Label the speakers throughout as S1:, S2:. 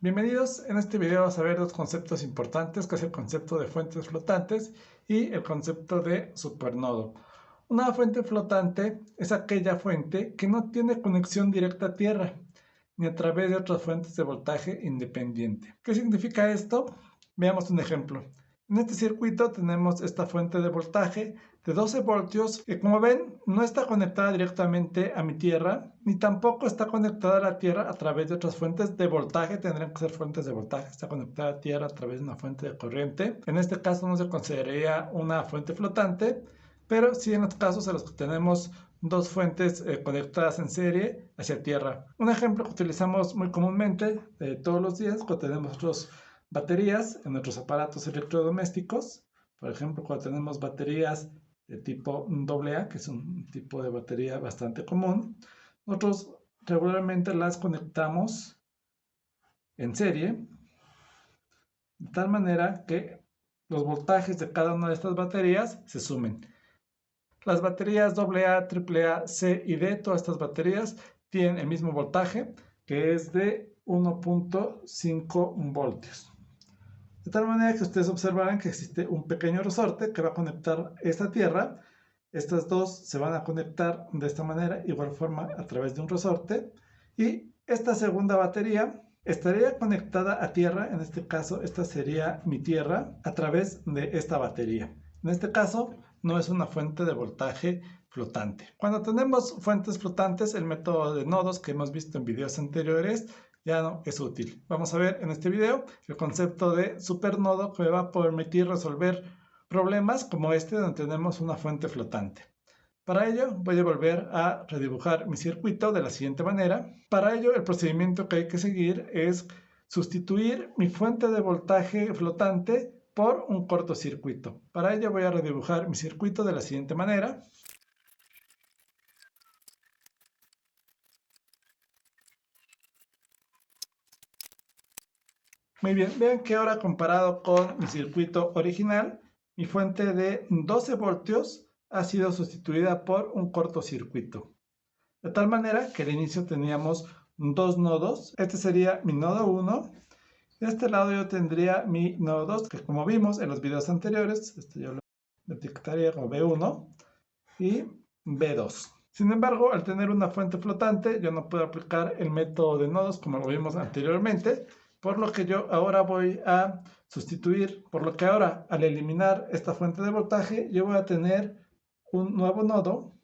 S1: Bienvenidos, en este video vamos a ver dos conceptos importantes, que es el concepto de fuentes flotantes y el concepto de supernodo. Una fuente flotante es aquella fuente que no tiene conexión directa a tierra, ni a través de otras fuentes de voltaje independiente. ¿Qué significa esto? Veamos un ejemplo. En este circuito tenemos esta fuente de voltaje de 12 voltios que, como ven, no está conectada directamente a mi tierra, ni tampoco está conectada a la tierra a través de otras fuentes de voltaje. Tendrían que ser fuentes de voltaje. Está conectada a tierra a través de una fuente de corriente. En este caso no se consideraría una fuente flotante, pero sí en los casos en los que tenemos dos fuentes conectadas en serie hacia tierra. Un ejemplo que utilizamos muy comúnmente todos los días cuando tenemos otros baterías en nuestros aparatos electrodomésticos. Por ejemplo, cuando tenemos baterías de tipo AA, que es un tipo de batería bastante común, nosotros regularmente las conectamos en serie, de tal manera que los voltajes de cada una de estas baterías se sumen. Las baterías AA, AAA, C y D, todas estas baterías tienen el mismo voltaje, que es de 1.5 voltios. De tal manera que ustedes observarán que existe un pequeño resorte que va a conectar esta tierra. Estas dos se van a conectar de esta manera, igual forma a través de un resorte. Y esta segunda batería estaría conectada a tierra. En este caso, esta sería mi tierra a través de esta batería. En este caso, no es una fuente de voltaje flotante. Cuando tenemos fuentes flotantes, el método de nodos que hemos visto en videos anteriores ya no es útil. Vamos a ver en este video el concepto de supernodo que me va a permitir resolver problemas como este donde tenemos una fuente flotante. Para ello voy a volver a redibujar mi circuito de la siguiente manera. Para ello el procedimiento que hay que seguir es sustituir mi fuente de voltaje flotante por un cortocircuito. Para ello voy a redibujar mi circuito de la siguiente manera. Muy bien, vean que ahora comparado con mi circuito original, mi fuente de 12 voltios ha sido sustituida por un cortocircuito. De tal manera que al inicio teníamos dos nodos. Este sería mi nodo 1. De este lado yo tendría mi nodo 2, que como vimos en los videos anteriores, yo lo etiquetaría como B1 y B2. Sin embargo, al tener una fuente flotante, yo no puedo aplicar el método de nodos como lo vimos anteriormente, por lo que yo ahora voy a sustituir, por lo que ahora al eliminar esta fuente de voltaje, yo voy a tener un nuevo nodo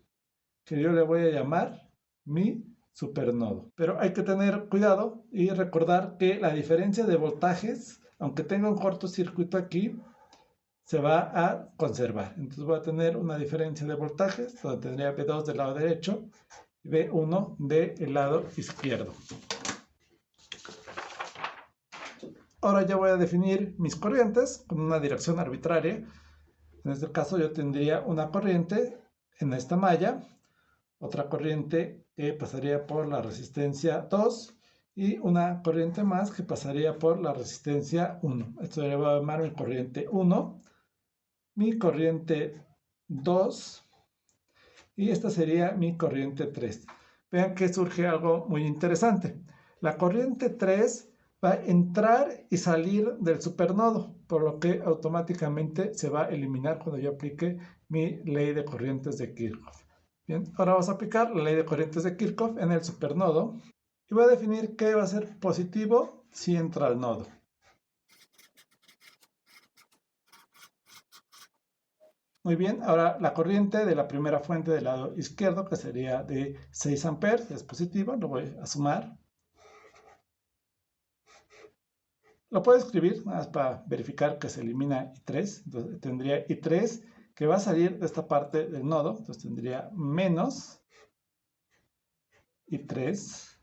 S1: que yo le voy a llamar mi supernodo. Pero hay que tener cuidado y recordar que la diferencia de voltajes, aunque tenga un cortocircuito aquí, se va a conservar. Entonces voy a tener una diferencia de voltajes, donde tendría B2 del lado derecho y B1 del lado izquierdo. Ahora ya voy a definir mis corrientes con una dirección arbitraria. En este caso yo tendría una corriente en esta malla, otra corriente que pasaría por la resistencia 2 y una corriente más que pasaría por la resistencia 1. Esto le voy a llamar mi corriente 1, mi corriente 2 y esta sería mi corriente 3. Vean que surge algo muy interesante. La corriente 3 va a entrar y salir del supernodo, por lo que automáticamente se va a eliminar cuando yo aplique mi ley de corrientes de Kirchhoff. Bien, ahora vamos a aplicar la ley de corrientes de Kirchhoff en el supernodo y voy a definir qué va a ser positivo si entra al nodo. Muy bien, ahora la corriente de la primera fuente del lado izquierdo, que sería de 6 amperes, es positiva, lo voy a sumar. Lo puedo escribir, nada más para verificar que se elimina I3. Entonces tendría I3 que va a salir de esta parte del nodo. Entonces tendría menos I3.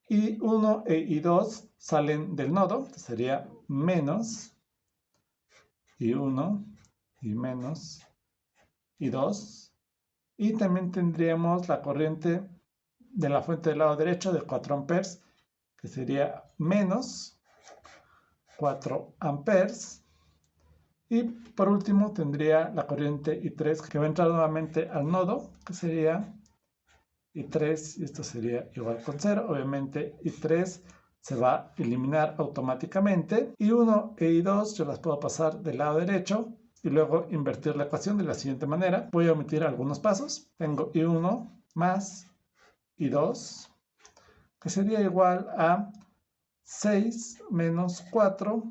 S1: I1 e I2 salen del nodo. Entonces sería menos I1 y menos I2. Y también tendríamos la corriente de la fuente del lado derecho de 4 amperes, que sería menos 4 amperes. Y por último tendría la corriente I3 que va a entrar nuevamente al nodo, que sería I3, y esto sería igual con 0. Obviamente I3 se va a eliminar automáticamente. I1 e I2 yo las puedo pasar del lado derecho y luego invertir la ecuación de la siguiente manera. Voy a omitir algunos pasos. Tengo I1 más I2, que sería igual a 6 menos 4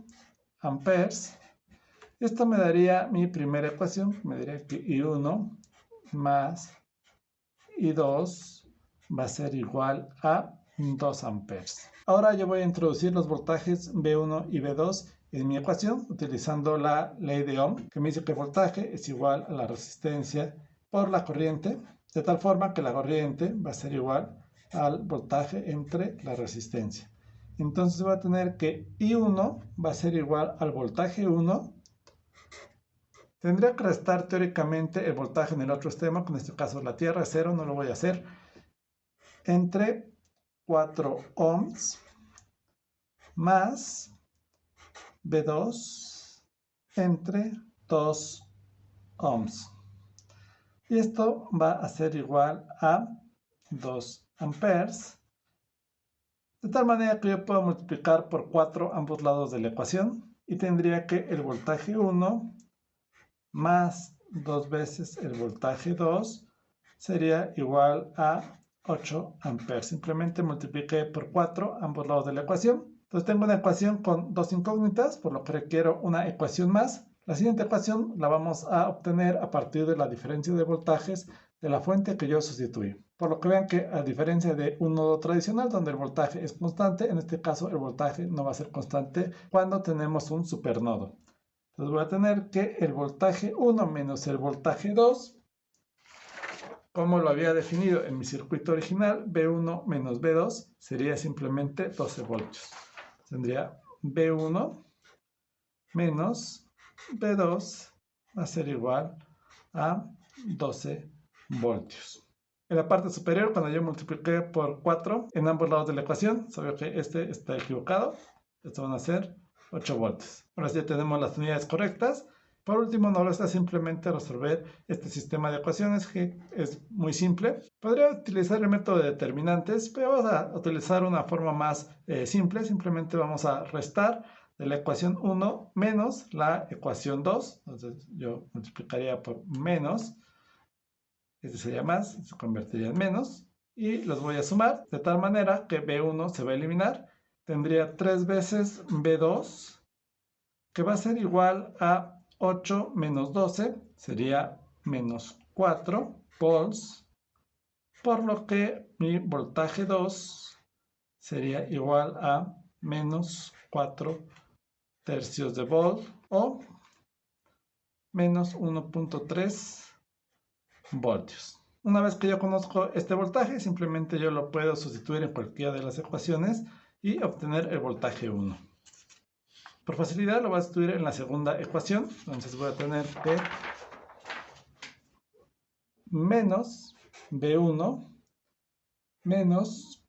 S1: amperes. Esto me daría mi primera ecuación. Me daría que I1 más I2 va a ser igual a 2 amperes. Ahora yo voy a introducir los voltajes V1 y V2 en mi ecuación utilizando la ley de Ohm, que me dice que el voltaje es igual a la resistencia por la corriente, de tal forma que la corriente va a ser igual al voltaje entre la resistencia. Entonces voy a tener que I1 va a ser igual al voltaje 1. Tendría que restar teóricamente el voltaje en el otro extremo, que en este caso la Tierra es 0, no lo voy a hacer, entre 4 ohms más V2 entre 2 ohms. Y esto va a ser igual a 2 amperes. De tal manera que yo puedo multiplicar por 4 ambos lados de la ecuación y tendría que el voltaje 1 más 2 veces el voltaje 2 sería igual a 8 amperes. Simplemente multipliqué por 4 ambos lados de la ecuación. Entonces tengo una ecuación con dos incógnitas, por lo que requiero una ecuación más. La siguiente ecuación la vamos a obtener a partir de la diferencia de voltajes de la fuente que yo sustituí. Por lo que vean que a diferencia de un nodo tradicional donde el voltaje es constante, en este caso el voltaje no va a ser constante cuando tenemos un supernodo. Entonces voy a tener que el voltaje 1 menos el voltaje 2, como lo había definido en mi circuito original, V1 menos V2 sería simplemente 12 voltios. Tendría V1 menos V2 va a ser igual a 12 voltios. En la parte superior, cuando yo multipliqué por 4 en ambos lados de la ecuación, sabía que este está equivocado. Esto van a ser 8 voltios. Ahora sí ya tenemos las unidades correctas. Por último, nos resta simplemente resolver este sistema de ecuaciones que es muy simple. Podría utilizar el método de determinantes, pero vamos a utilizar una forma más simple. Simplemente vamos a restar de la ecuación 1 menos la ecuación 2. Entonces yo multiplicaría por menos. Este sería más, se convertiría en menos. Y los voy a sumar de tal manera que B1 se va a eliminar. Tendría 3 veces B2, que va a ser igual a 8 menos 12, sería menos 4 volts, por lo que mi voltaje 2 sería igual a menos 4 tercios de volt o menos 1.3 voltios. Una vez que yo conozco este voltaje, simplemente yo lo puedo sustituir en cualquiera de las ecuaciones y obtener el voltaje 1. Por facilidad lo voy a sustituir en la segunda ecuación. Entonces voy a tener que menos V1 menos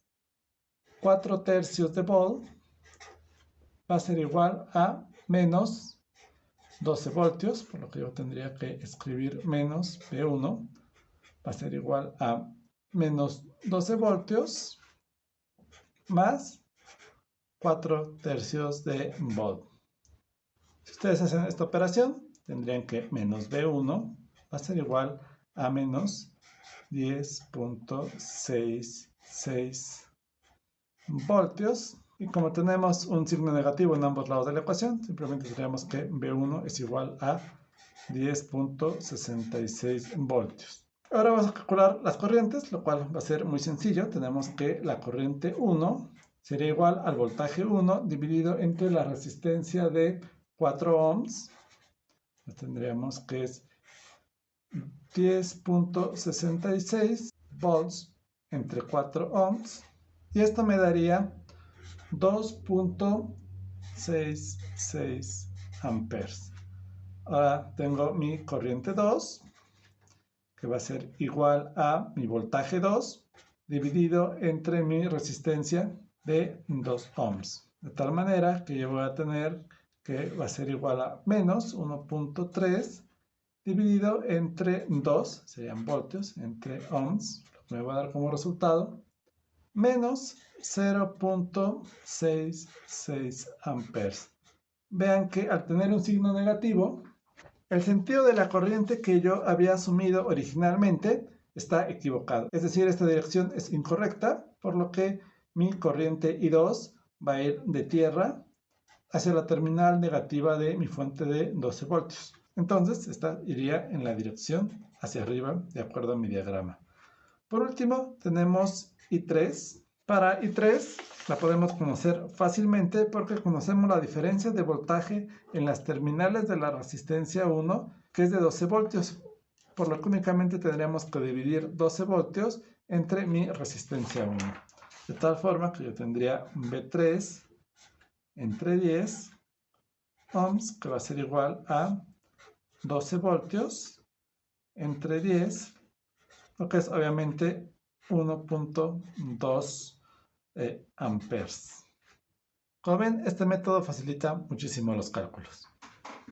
S1: 4 tercios de volt va a ser igual a menos 12 voltios, por lo que yo tendría que escribir menos V1 va a ser igual a menos 12 voltios más 4 tercios de volt. Si ustedes hacen esta operación, tendrían que menos V1 va a ser igual a menos 10.66 voltios. Y como tenemos un signo negativo en ambos lados de la ecuación, simplemente tendríamos que V1 es igual a 10.66 voltios. Ahora vamos a calcular las corrientes, lo cual va a ser muy sencillo. Tenemos que la corriente 1 sería igual al voltaje 1 dividido entre la resistencia de 4 ohms. Tendríamos que es 10.66 volts entre 4 ohms. Y esto me daría 2.66 amperes. Ahora tengo mi corriente 2, que va a ser igual a mi voltaje 2 dividido entre mi resistencia de 2 ohms. De tal manera que yo voy a tener que va a ser igual a menos 1.3 dividido entre 2, serían voltios, entre ohms, lo que me va a dar como resultado, menos 0.66 amperes. Vean que al tener un signo negativo, el sentido de la corriente que yo había asumido originalmente está equivocado. Es decir, esta dirección es incorrecta, por lo que mi corriente I2 va a ir de tierra hacia la terminal negativa de mi fuente de 12 voltios. Entonces, esta iría en la dirección hacia arriba, de acuerdo a mi diagrama. Por último, tenemos I3. Para I3 la podemos conocer fácilmente porque conocemos la diferencia de voltaje en las terminales de la resistencia 1, que es de 12 voltios, por lo que únicamente tendríamos que dividir 12 voltios entre mi resistencia 1. De tal forma que yo tendría V3 entre 10 ohms, que va a ser igual a 12 voltios entre 10, lo que es obviamente 1.2 amperes. Como ven, este método facilita muchísimo los cálculos.